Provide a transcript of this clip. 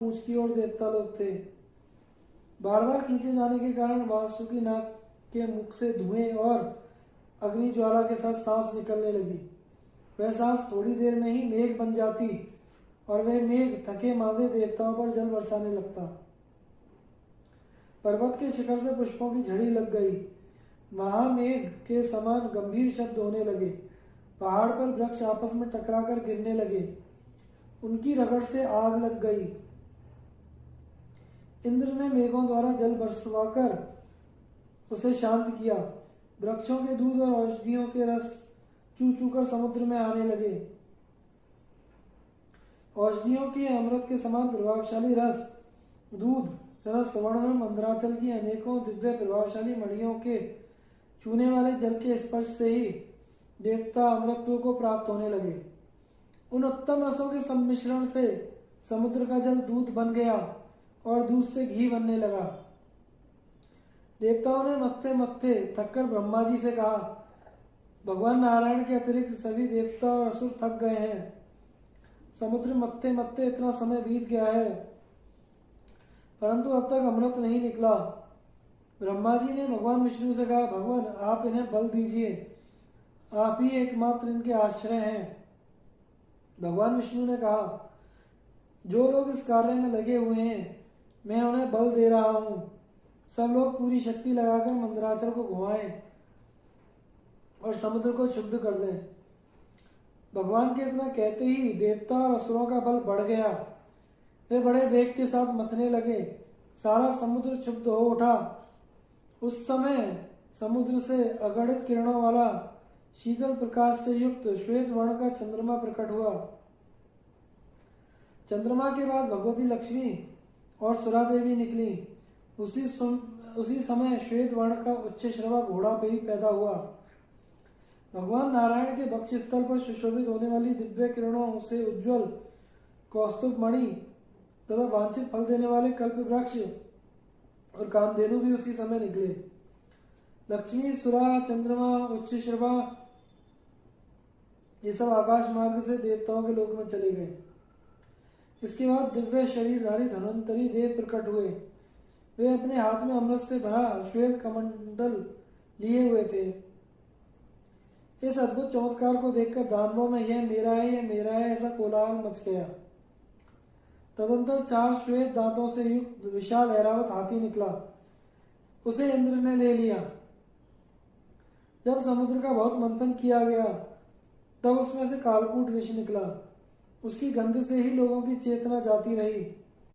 पूंछ की ओर देवता लोग थे। बार बार खींचे जाने के कारण वासुकी नाग के मुख से धुएं और अग्नि ज्वाला के साथ सांस निकलने लगी। वह सांस थोड़ी देर में ही मेघ बन जाती और वह मेघ थके मांदे देवताओं पर जल बरसाने लगता। पर्वत के शिखर से पुष्पों की झड़ी लग गई। महामेघ के समान गंभीर शब्द होने लगे। पहाड़ पर वृक्ष आपस में टकराकर गिरने लगे। उनकी रगड़ से आग लग गई। इंद्र ने मेघों द्वारा जल बरसवाकर उसे शांत किया। वृक्षों के दूध और औषधियों के रस चू चू कर समुद्र में आने लगे। औषधियों के अमृत के समान प्रभावशाली रस, दूध तथा स्वर्ण में मंदराचल की अनेकों दिव्य प्रभावशाली मणियों के चूने वाले जल के स्पर्श से ही देवता अमृतत्व को प्राप्त होने लगे। उन उत्तम रसों के सम्मिश्रण से समुद्र का जल दूध बन गया और दूध से घी बनने लगा। देवताओं ने मत्थे मत्थे थककर ब्रह्मा जी से कहा, भगवान नारायण के अतिरिक्त सभी देवता और असुर थक गए हैं। समुद्र मत्थे मत्थे इतना समय बीत गया है, परंतु अब तक अमृत नहीं निकला। ब्रह्मा जी ने भगवान विष्णु से कहा, भगवान आप इन्हें बल दीजिए, आप ही एकमात्र इनके आश्रय हैं। भगवान विष्णु ने कहा, जो लोग इस कार्य में लगे हुए हैं मैं उन्हें बल दे रहा हूं। सब लोग पूरी शक्ति लगाकर मंदराचल को घुमाएं और समुद्र को शुद्ध कर दें। भगवान के इतना कहते ही देवता और असुरों का बल बढ़ गया। वे बड़े वेग के साथ मथने लगे। सारा समुद्र क्षुब्ध हो उठा। उस समय समुद्र से अगणित किरणों वाला शीतल प्रकाश से युक्त श्वेत वर्ण का चंद्रमा प्रकट हुआ। चंद्रमा के बाद भगवती लक्ष्मी और सुरा देवी निकली। उसी समय श्वेत वर्ण का उच्च श्रवा घोड़ा पे ही पैदा हुआ। भगवान नारायण के वक्ष स्थल पर सुशोभित होने वाली दिव्य किरणों से उज्ज्वल कौस्तुभ मणि तथा वांछित फल देने वाले कल्प वृक्ष और कामधेनु भी उसी समय निकले। लक्ष्मी, सुरा, चंद्रमा, उच्च श्रवा ये सब आकाश मार्ग से देवताओं के लोक में चले गए। इसके बाद दिव्य शरीरधारी धन्वंतरी देव प्रकट हुए। वे अपने हाथ में अमृत से भरा श्वेत कमंडल लिए हुए थे। इस अद्भुत चमत्कार को देखकर दानवों में यह मेरा है ऐसा कोलाहल मच गया। तदंतर 4 श्वेत दांतों से युक्त विशाल ऐरावत हाथी निकला। उसे इंद्र ने ले लिया। जब समुद्र का बहुत मंथन किया गया तब उसमें से कालकूट विष निकला। उसकी गंध से ही लोगों की चेतना जाती रही।